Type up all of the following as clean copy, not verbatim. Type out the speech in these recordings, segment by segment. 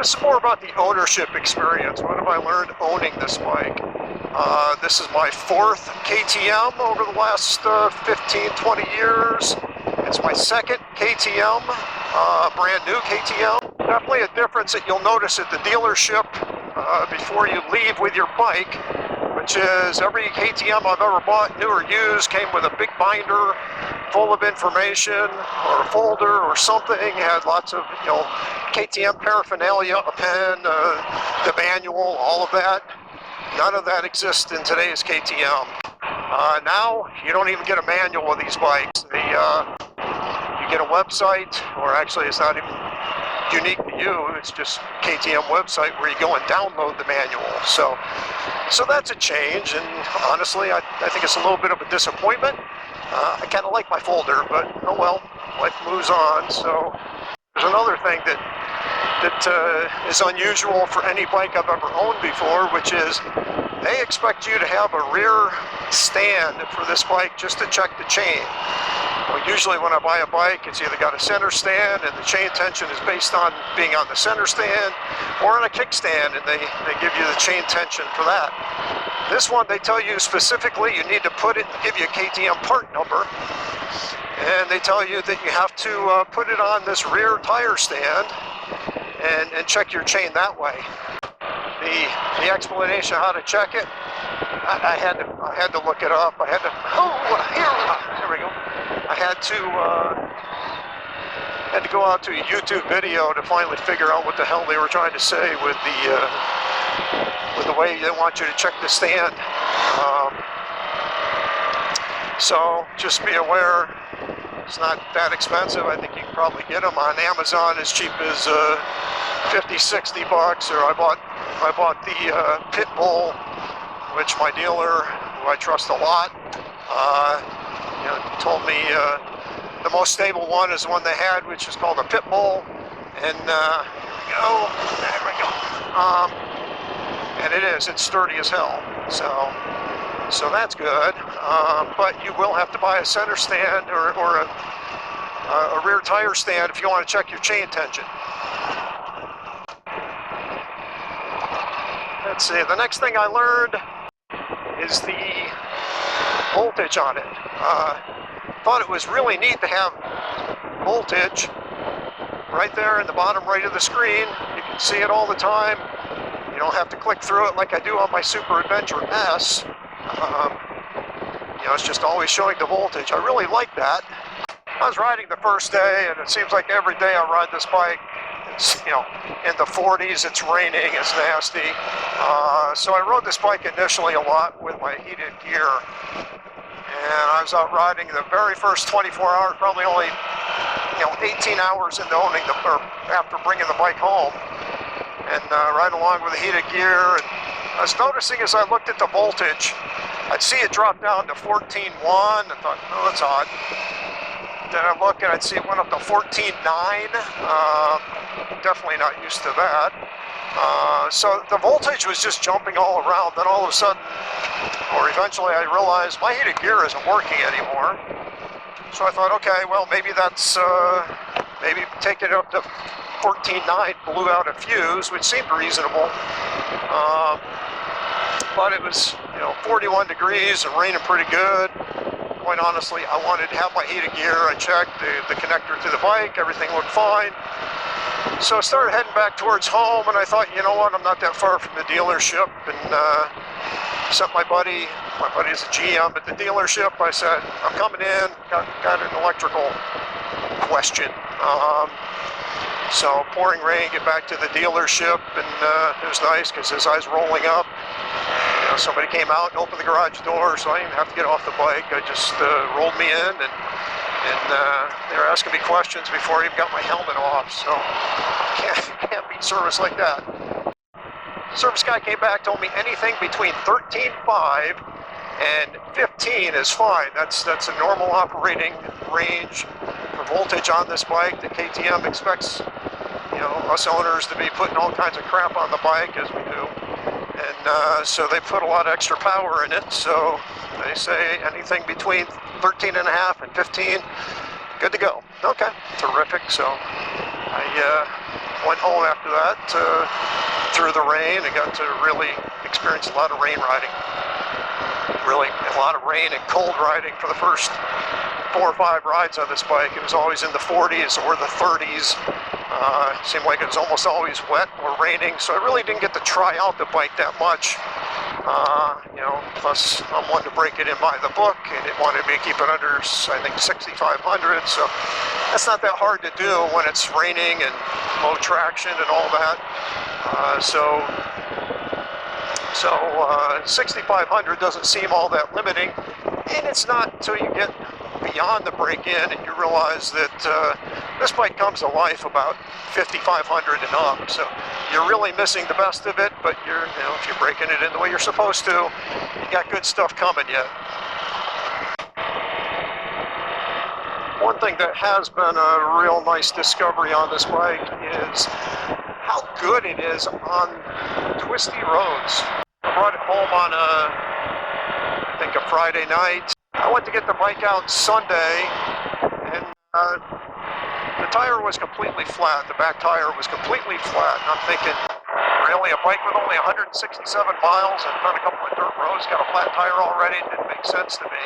This is more about the ownership experience. What have I learned owning this bike? This is my fourth KTM over the last 15, 20 years. It's my second KTM, brand new KTM. Definitely a difference that you'll notice at the dealership before you leave with your bike, which is every KTM I've ever bought, new or used, came with a big binder full of information, or a folder or something. Had lots of, KTM paraphernalia, a pen, the manual, all of that. None of that exists in today's KTM. Now, you don't even get a manual with these bikes. You get a website, or actually it's not even unique to you, it's just KTM website where you go and download the manual. So that's a change, and honestly, I think it's a little bit of a disappointment. I kind of like my folder, but oh well, life moves on. So there's another thing that is unusual for any bike I've ever owned before, which is they expect you to have a rear stand for this bike just to check the chain. Well, usually when I buy a bike, it's either got a center stand and the chain tension is based on being on the center stand, or on a kickstand, and they give you the chain tension for that. This one, they tell you specifically you need to put it and give you a KTM part number, and they tell you that you have to put it on this rear tire stand and check your chain that way. The explanation how to check it, I had to look it up. Here we go. I had to go out to a YouTube video to finally figure out what the hell they were trying to say with the way they want you to check the stand. So just be aware, it's not that expensive. I think you can probably get them on Amazon as cheap as 50, 60 bucks. Or I bought the Pitbull, which my dealer, who I trust a lot, told me the most stable one is the one they had, which is called a Pitbull. And there we go. And it's sturdy as hell. So that's good. But you will have to buy a center stand or a rear tire stand if you want to check your chain tension. Let's see, the next thing I learned is the voltage on it. Thought it was really neat to have voltage right there in the bottom right of the screen. You can see it all the time. You don't have to click through it like I do on my Super Adventure S. It's just always showing the voltage. I really like that. I was riding the first day, and it seems like every day I ride this bike, it's, in the 40s, it's raining, it's nasty. So I rode this bike initially a lot with my heated gear. And I was out riding the very first 24 hours, probably only, 18 hours into owning or after bringing the bike home. And right along with the heated gear. And I was noticing as I looked at the voltage, I'd see it drop down to 14.1. I thought, oh, that's odd. Then I look and I'd see it went up to 14.9. Definitely not used to that. So the voltage was just jumping all around. Then all of a sudden, or eventually, I realized my heated gear isn't working anymore. So I thought, okay, well, maybe that's, maybe take it up to 14.9 blew out a fuse, which seemed reasonable. But it was, 41 degrees and raining pretty good. Quite honestly, I wanted to have my heated gear. I checked the connector to the bike, everything looked fine. So I started heading back towards home, and I thought, you know what, I'm not that far from the dealership, and sent my buddy's a GM at the dealership. I said, I'm coming in, got an electrical question. So pouring rain, get back to the dealership, and it was nice because as I was rolling up, somebody came out and opened the garage door, so I didn't have to get off the bike. I just rolled me in, and they were asking me questions before I even got my helmet off. So can't beat service like that. Service guy came back, told me anything between 13.5 and 15 is fine. That's a normal operating range for voltage on this bike. The KTM expects, us owners to be putting all kinds of crap on the bike, as we do. And so they put a lot of extra power in it. So they say anything between 13.5 and 15, good to go. Okay, terrific. So I went home after that through the rain and got to really experience a lot of rain riding. Really a lot of rain and cold riding for the first 4 or 5 rides on this bike. It was always in the 40s or the 30s. It seemed like it was almost always wet or raining, so I really didn't get to try out the bike that much. You know, plus I'm one to break it in by the book, and it wanted me to keep it under, I think, 6,500, so that's not that hard to do when it's raining and low traction and all that. So 6,500 doesn't seem all that limiting, and it's not until you get beyond the break-in and you realize that this bike comes to life about 5,500 and up, so you're really missing the best of it, but you know, if you're breaking it in the way you're supposed to, you got good stuff coming yet. One thing that has been a real nice discovery on this bike is how good it is on twisty roads. I brought it home on I think a Friday night. I went to get the bike out Sunday, and the tire was completely flat. The back tire was completely flat, and I'm thinking, really, a bike with only 167 miles and done a couple of dirt roads got a flat tire already? It didn't make sense to me.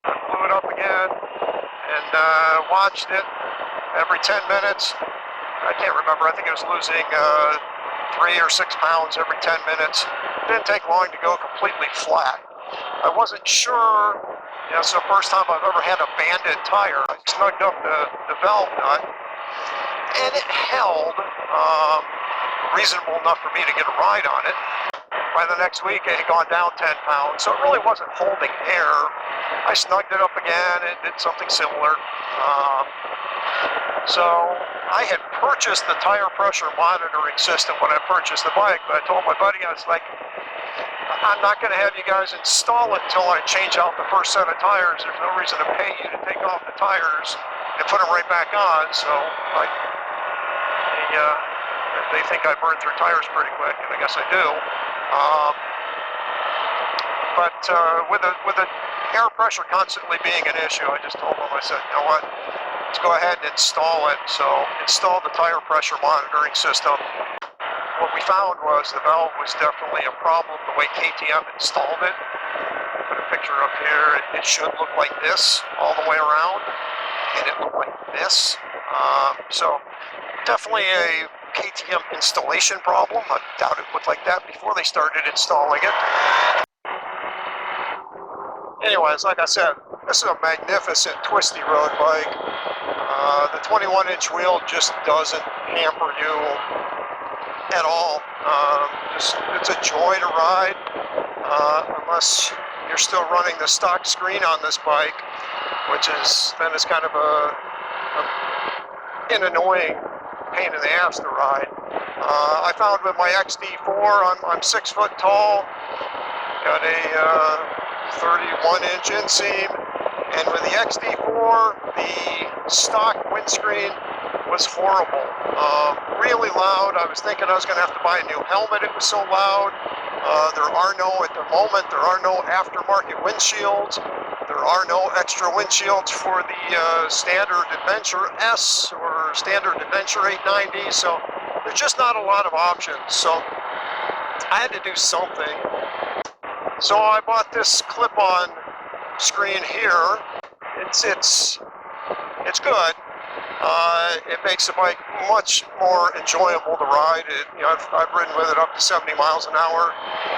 I blew it up again and watched it every 10 minutes. I can't remember. I think it was losing 3 or 6 pounds every 10 minutes. It didn't take long to go completely flat. I wasn't sure. You know, it's the first time I've ever had a banded tire. I snugged up the valve nut, and it held reasonable enough for me to get a ride on it. By the next week, it had gone down 10 pounds, so it really wasn't holding air. I snugged it up again and did something similar. So I had purchased the tire pressure monitoring system when I purchased the bike, but I told my buddy, I was like, I'm not going to have you guys install it until I change out the first set of tires. There's no reason to pay you to take off the tires and put them right back on. So they think I burn through tires pretty quick, and I guess I do. But with the air pressure constantly being an issue, I just told them, I said, you know what, let's go ahead and install it. So install the tire pressure monitoring system. What we found was the valve was definitely a problem the way KTM installed it. I'll put a picture up here. It should look like this all the way around, and it looked like this. So definitely a KTM installation problem. I doubt it looked like that before they started installing it. Anyways, like I said, this is a magnificent twisty road bike. The 21-inch wheel just doesn't hamper you at all. It's a joy to ride, unless you're still running the stock screen on this bike, which is then it's kind of an annoying pain in the ass to ride. I found with my XD4, I'm 6 foot tall, got a 31-inch inseam, and with the XD4, the stock windscreen was horrible. Really loud. I was thinking I was going to have to buy a new helmet. It was so loud. At the moment, there are no aftermarket windshields. There are no extra windshields for the standard Adventure S or standard Adventure 890. So there's just not a lot of options. So I had to do something. So I bought this clip-on screen here. It's good. It makes the bike much more enjoyable to ride. I've ridden with it up to 70 miles an hour.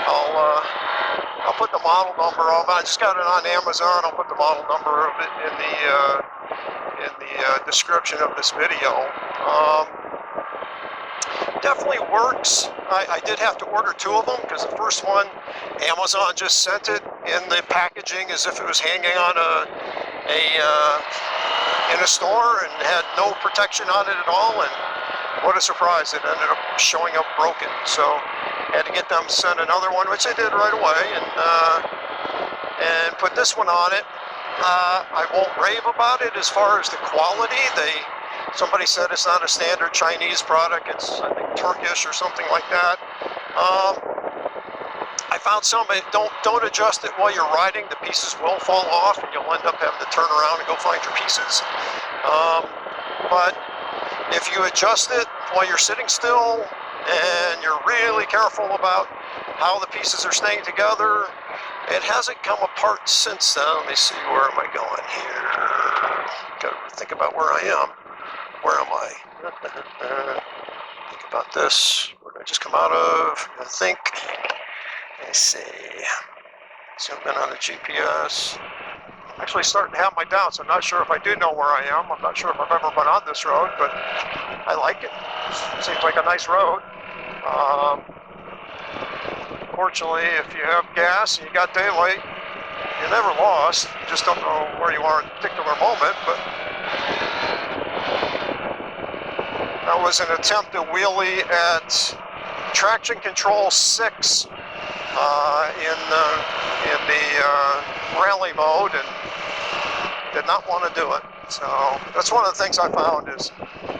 I'll put the model number on. I just got it on Amazon. I'll put the model number of it in the description of this video. Definitely works. I did have to order 2 of them because the first one, Amazon just sent it in the packaging as if it was hanging on in a store and had no protection on it at all, and what a surprise, it ended up showing up broken. So I had to get them to send another one, which they did right away, and put this one on it. I won't rave about it as far as the quality. Somebody said it's not a standard Chinese product, it's I think Turkish or something like that. I found somebody, don't adjust it while you're riding. The pieces will fall off and you'll end up having to turn around and go find your pieces. But if you adjust it while you're sitting still and you're really careful about how the pieces are staying together, it hasn't come apart since then. Let me see, where am I going here? Gotta think about where I am. Where am I? Think about this. Where did I just come out of? I think. Let's see. Zoom in on the GPS. I'm actually starting to have my doubts. I'm not sure if I do know where I am. I'm not sure if I've ever been on this road, but I like it. Seems like a nice road. Fortunately, if you have gas and you got daylight, you're never lost. You just don't know where you are in a particular moment, but that was an attempt to wheelie at traction control 6 in the rally mode, and did not want to do it. So that's one of the things I found is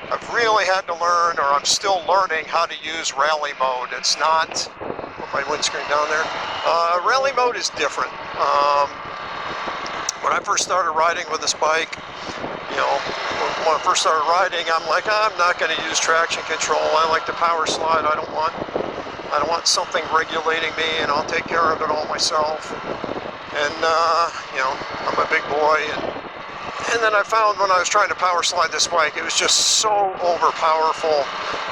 I've really had to learn, or I'm still learning, how to use rally mode. It's not, put my windscreen down there. Rally mode is different. When I first started riding with this bike, you know, when I first started riding, I'm like, I'm not going to use traction control. I like the power slide. I don't want something regulating me, and I'll take care of it all myself. And you know, I'm a big boy, and then I found when I was trying to power slide this bike, it was just so overpowerful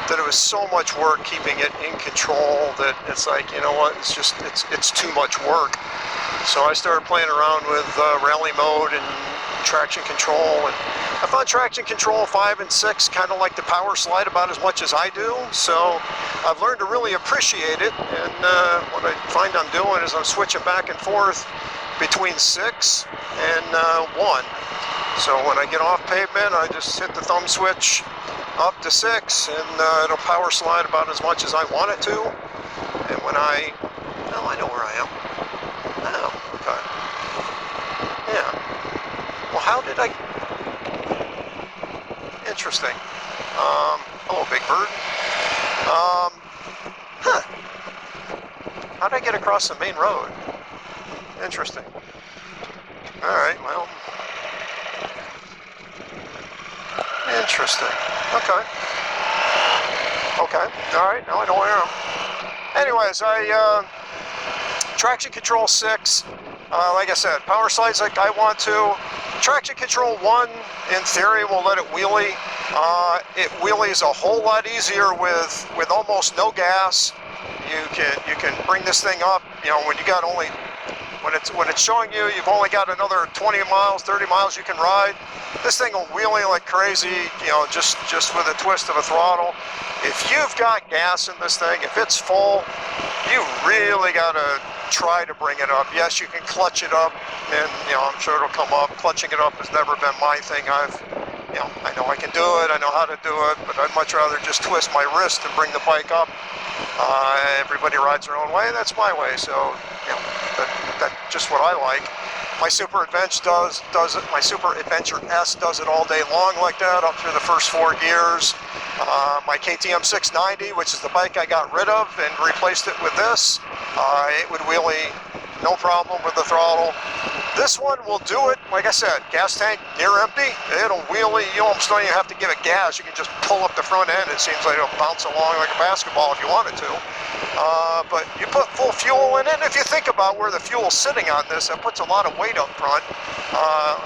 that it was so much work keeping it in control that it's like, you know what, it's too much work. So I started playing around with rally mode and traction control, and I found traction control 5 and 6 kind of like the power slide about as much as I do. So I've learned to really appreciate it, and what I find I'm doing is I'm switching back and forth between 6 and 1. So when I get off pavement, I just hit the thumb switch up to 6, and it'll power slide about as much as I want it to. And when I know where I am. Oh, okay. Yeah. Well, how did I... Interesting. Hello, big bird. How did I get across the main road? Interesting. Alright, well... Interesting. Okay. Okay. Alright, now I know where I am. Anyways, traction control 6, like I said, power slides like I want to. Traction control 1, in theory, will let it wheelie. It wheelies a whole lot easier with almost no gas. You can bring this thing up, you know, when you got only, when it's showing you've only got another 20 miles, 30 miles you can ride. This thing will wheelie like crazy, you know, just with a twist of a throttle. If you've got gas in this thing, if it's full, you really gotta try to bring it up. Yes, you can clutch it up, and you know, I'm sure it'll come up. Clutching it up has never been my thing. I know I can do it. I know how to do it, but I'd much rather just twist my wrist and bring the bike up. Everybody rides their own way. That's my way. So, you know, that's just what I like. My Super Adventure does it. My Super Adventure S does it all day long like that, up through the first 4 gears. My KTM 690, which is the bike I got rid of and replaced it with this, it would wheelie no problem with the throttle. This one will do it, like I said, gas tank near empty, it'll wheelie. You almost don't even have to give it gas. You can just pull up the front end. It seems like it'll bounce along like a basketball if you want it to. But you put full fuel in it, and if you think about where the fuel's sitting on this, it puts a lot of weight up front.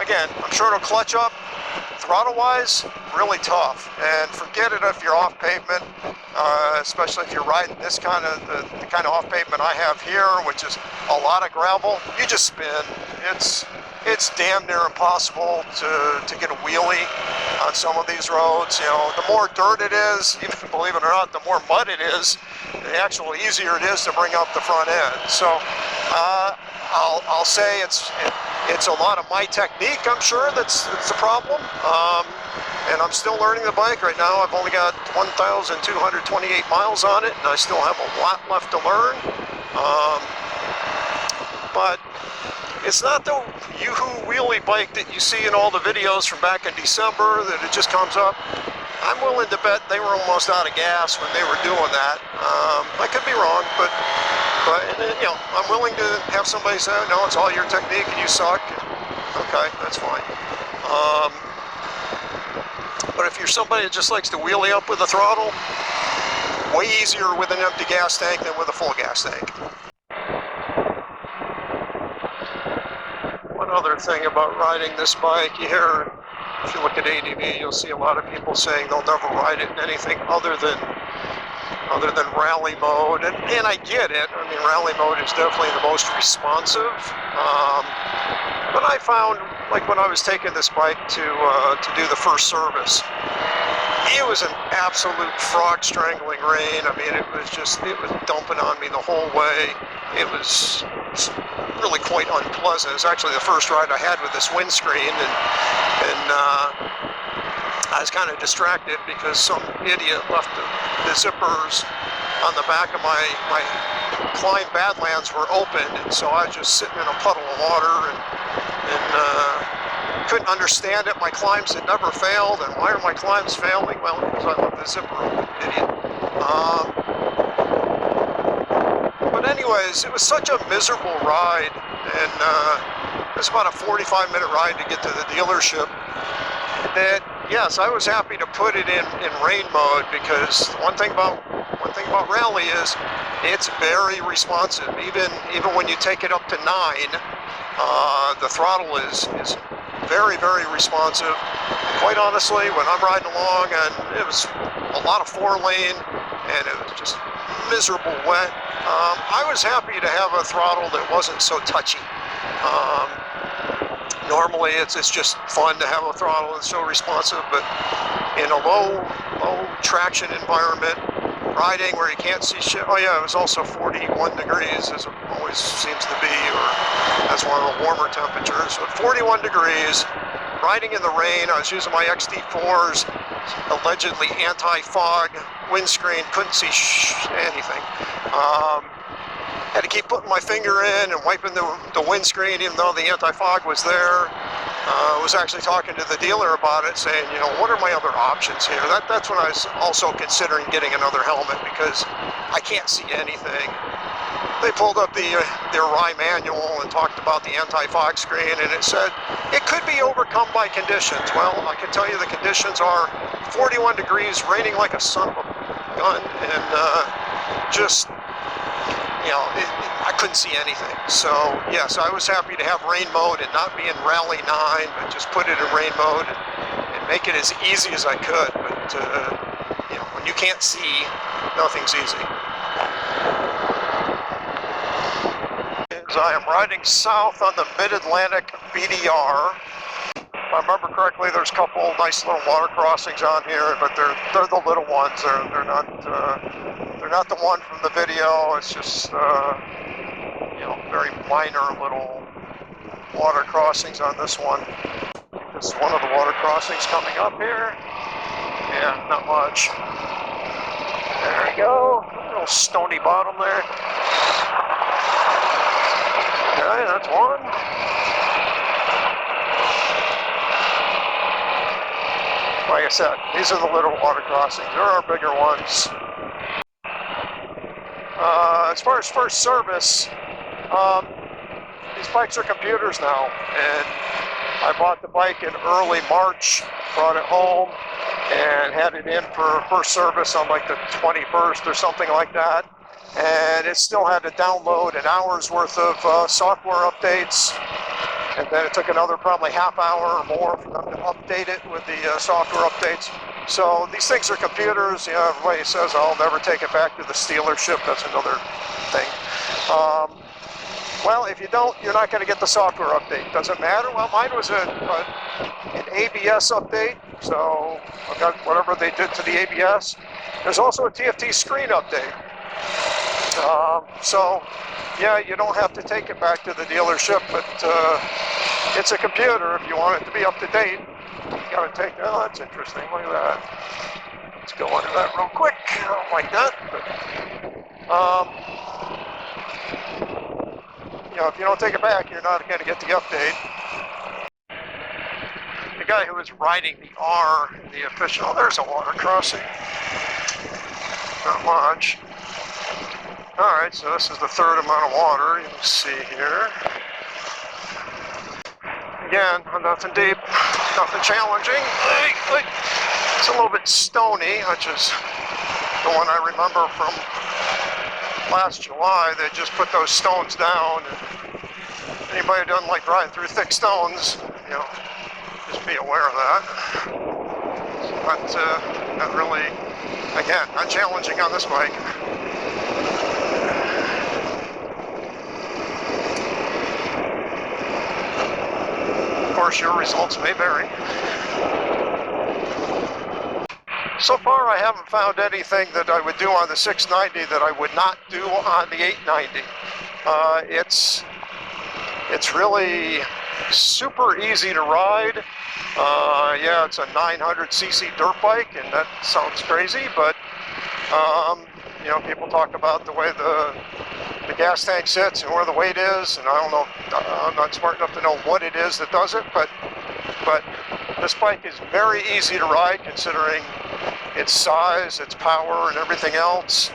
Again, I'm sure it'll clutch up. Throttle-wise, really tough, and forget it if you're off pavement, especially if you're riding this kind of the kind of off pavement I have here, which is a lot of gravel. You just spin. It's damn near impossible to get a wheelie on some of these roads. You know, the more dirt it is, even believe it or not, the more mud it is, the actually easier it is to bring up the front end. So I'll say it's a lot of my technique, I'm sure, that's the problem. And I'm still learning the bike right now. I've only got 1,228 miles on it, and I still have a lot left to learn. But it's not the Yoo-hoo wheelie bike that you see in all the videos from back in December that it just comes up. I'm willing to bet they were almost out of gas when they were doing that. I could be wrong, but you know, I'm willing to have somebody say, no, it's all your technique and you suck. Okay, that's fine. But if you're somebody that just likes to wheelie up with the throttle, way easier with an empty gas tank than with a full gas tank. One other thing about riding this bike, you hear, if you look at ADV, you'll see a lot of people saying they'll never ride it in anything other than rally mode, and I get it. I mean, rally mode is definitely the most responsive. But I found, like when I was taking this bike to do the first service, it was an absolute frog strangling rain. I mean, it was dumping on me the whole way. It was really quite unpleasant. It was actually the first ride I had with this windscreen, and I was kind of distracted because some idiot left the zippers on the back of my Klein Badlands were open, and so I was just sitting in a puddle of water and couldn't understand it. My climbs had never failed, and why are my climbs failing? Well, because I left the zipper open, idiot. But anyways, it was such a miserable ride, and it was about a 45-minute ride to get to the dealership, that yes, I was happy to put it in rain mode, because one thing about rally is it's very responsive. Even when you take it up to 9, the throttle is very, very responsive. Quite honestly, when I'm riding along, and it was a lot of 4-lane, and it was just miserable wet, I was happy to have a throttle that wasn't so touchy. Normally it's just fun to have a throttle that's so responsive, but in a low traction environment, riding where you can't see shit. Oh yeah, it was also 41 degrees, as it always seems to be, or that's one of the warmer temperatures. So at 41 degrees, riding in the rain, I was using my XT4's allegedly anti-fog windscreen, couldn't see anything. Had to keep putting my finger in and wiping the windscreen, even though the anti-fog was there. Was actually talking to the dealer about it, saying, you know, what are my other options here? That's when I was also considering getting another helmet, because I can't see anything. They pulled up their RI manual and talked about the anti-fog screen, and it said it could be overcome by conditions. Well, I can tell you the conditions are 41 degrees, raining like a son of a gun, and just, you know, I couldn't see anything. So yes, I was happy to have rain mode and not be in Rally 9, but just put it in rain mode and make it as easy as I could. But you know, when you can't see, nothing's easy. As I am riding south on the Mid-Atlantic BDR. If I remember correctly, there's a couple nice little water crossings on here, but they're the little ones. They're not the one from the video. It's just you know, very minor little water crossings on this one. This is one of the water crossings coming up here. Yeah, not much. There we go. A little stony bottom there. Okay, that's one. Like I said, these are the little water crossings. There are bigger ones. As far as first service, these bikes are computers now, and I bought the bike in early March, brought it home, and had it in for first service on like the 21st or something like that, and it still had to download an hour's worth of software updates, and then it took another probably half hour or more for them to update it with the software updates. So these things are computers. You know, everybody says, I'll never take it back to the dealership. That's another thing. Well, if you don't, you're not going to get the software update. Doesn't matter. Well, mine was an ABS update, so I got whatever they did to the ABS. There's also a TFT screen update. So, yeah, you don't have to take it back to the dealership, but it's a computer. If you want it to be up to date, you got to take. Oh, that's interesting. Look at that. Let's go into that real quick. I don't like that, but you know, if you don't take it back, you're not going to get the update. The guy who was riding the R, the official. Oh, there's a water crossing. Not much. Alright, so this is the third amount of water. You can see here. Again, nothing deep, nothing challenging. It's a little bit stony, which is the one I remember from last July. They just put those stones down. And anybody who doesn't like driving through thick stones, you know, just be aware of that. But not really, again, not challenging on this bike. Of course, your results may vary. So far, I haven't found anything that I would do on the 690 that I would not do on the 890. It's really super easy to ride. Yeah, it's a 900cc dirt bike, and that sounds crazy, but you know, people talk about the way the gas tank sits and where the weight is, and I don't know, I'm not smart enough to know what it is that does it, but this bike is very easy to ride considering its size, its power, and everything else.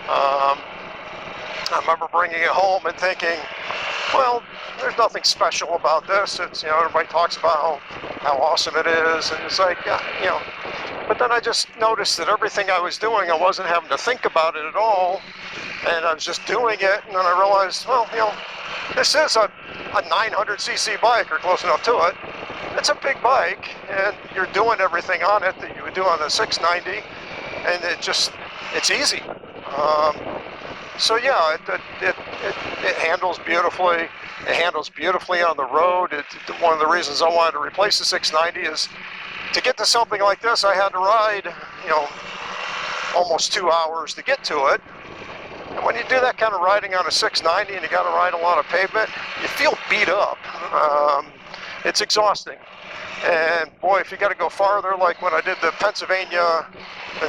I remember bringing it home and thinking, well, there's nothing special about this. It's, you know, everybody talks about how awesome it is, and it's like, you know, but then I just noticed that everything I was doing, I wasn't having to think about it at all, and I was just doing it, and then I realized, well, you know, this is a 900cc bike, or close enough to it. It's a big bike, and you're doing everything on it that you would do on the 690, and it's easy. So yeah, it handles beautifully. It handles beautifully on the road. One of the reasons I wanted to replace the 690 is to get to something like this, I had to ride, you know, almost 2 hours to get to it. And when you do that kind of riding on a 690 and you got to ride a lot of pavement, you feel beat up. It's exhausting. And boy, if you got to go farther, like when I did the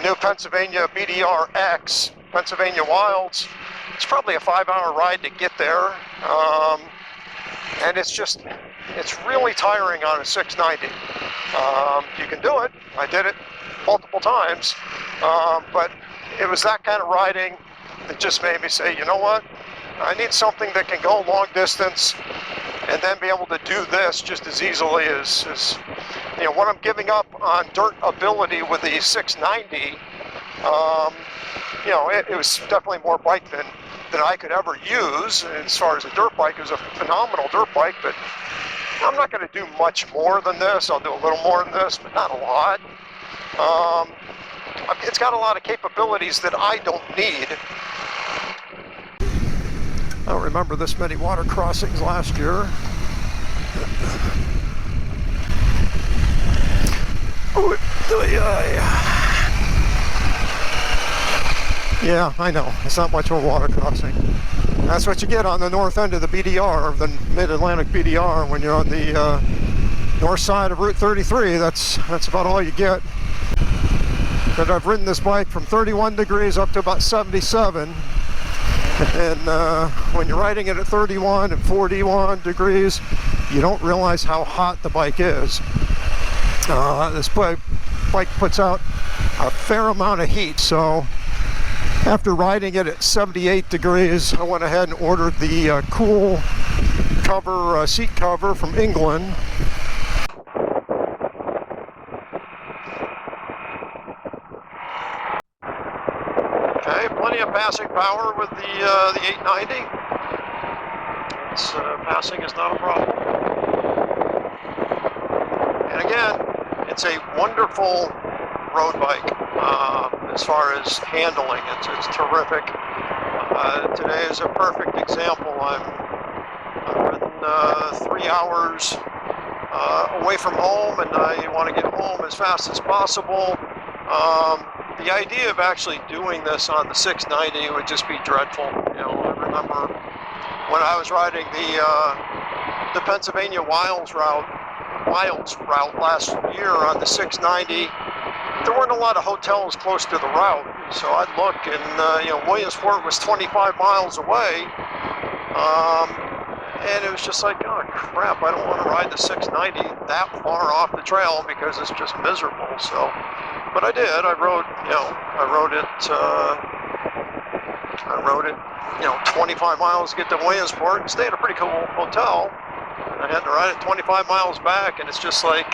new Pennsylvania BDR X, Pennsylvania Wilds, it's probably a 5-hour ride to get there. And it's really tiring on a 690. You can do it. I did it multiple times. But it was that kind of riding that just made me say, you know what? I need something that can go long distance and then be able to do this just as easily as you know, what I'm giving up on dirt ability with the 690, you know, it was definitely more bike than I could ever use. As far as a dirt bike, it was a phenomenal dirt bike, but I'm not going to do much more than this. I'll do a little more than this, but not a lot. It's got a lot of capabilities that I don't need. I don't remember this many water crossings last year. Yeah, I know. It's not much of a water crossing. That's what you get on the north end of the BDR, the Mid-Atlantic BDR, when you're on the north side of Route 33. That's about all you get. But I've ridden this bike from 31 degrees up to about 77. And when you're riding it at 31 and 41 degrees, you don't realize how hot the bike is. This bike puts out a fair amount of heat, so after riding it at 78 degrees, I went ahead and ordered the cool cover, seat cover from England. Okay, plenty of passing power with the 890. It's, passing is not a problem. And again, it's a wonderful road bike as far as handling. It's terrific. Today is a perfect example. I've ridden 3 hours away from home, and I want to get home as fast as possible. The idea of actually doing this on the 690 would just be dreadful. You know, I remember when I was riding the Pennsylvania Wilds route last year on the 690. There weren't a lot of hotels close to the route, so I'd look, and you know, Williamsport was 25 miles away, and it was just like, oh crap, I don't want to ride the 690 that far off the trail because it's just miserable. So, but I did. I rode it, you know, 25 miles to get to Williamsport and stay at a pretty cool hotel. And I had to ride it 25 miles back, and it's just like,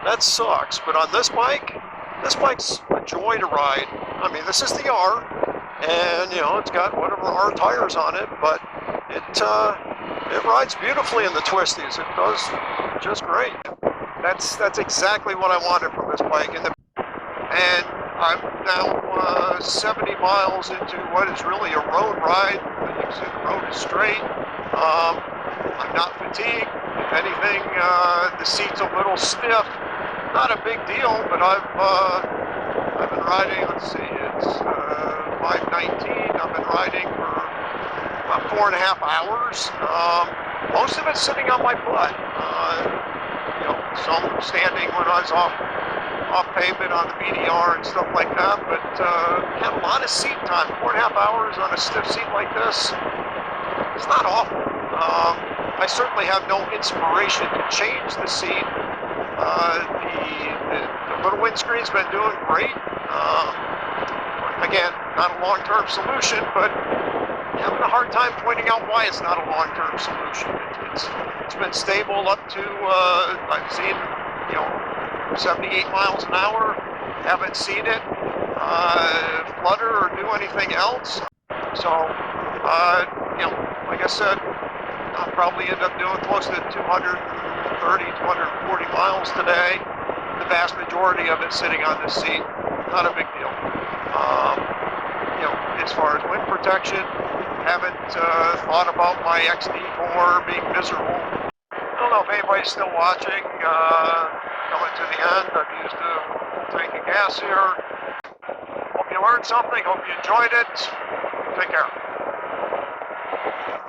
that sucks. But on this bike, This bike's a joy to ride. I mean, this is the R, and you know, it's got whatever R tires on it, but it rides beautifully in the twisties. It does just great. That's exactly what I wanted from this bike. And I'm now 70 miles into what is really a road ride. You can see the road is straight. I'm not fatigued. If anything, the seat's a little stiff. Not a big deal, but I've been riding. Let's see, it's 5:19. I've been riding for about 4.5 hours. Most of it's sitting on my butt. You know, some standing when I was off pavement on the BDR and stuff like that, but had a lot of seat time. 4.5 hours on a stiff seat like this, it's not awful. I certainly have no inspiration to change the seat. The little windscreen's been doing great. Again, not a long-term solution, but having a hard time pointing out why it's not a long-term solution. It's been stable up to I've seen, you know, 78 miles an hour. Haven't seen it flutter or do anything else. So, you know, like I said, I'll probably end up doing close to 230, 240 miles today. The vast majority of it sitting on this seat. Not a big deal. You know, as far as wind protection, haven't thought about my XD4 being miserable. I don't know if anybody's still watching. Coming to the end, I've used a full tank of gas here. Hope you learned something. Hope you enjoyed it. Take care.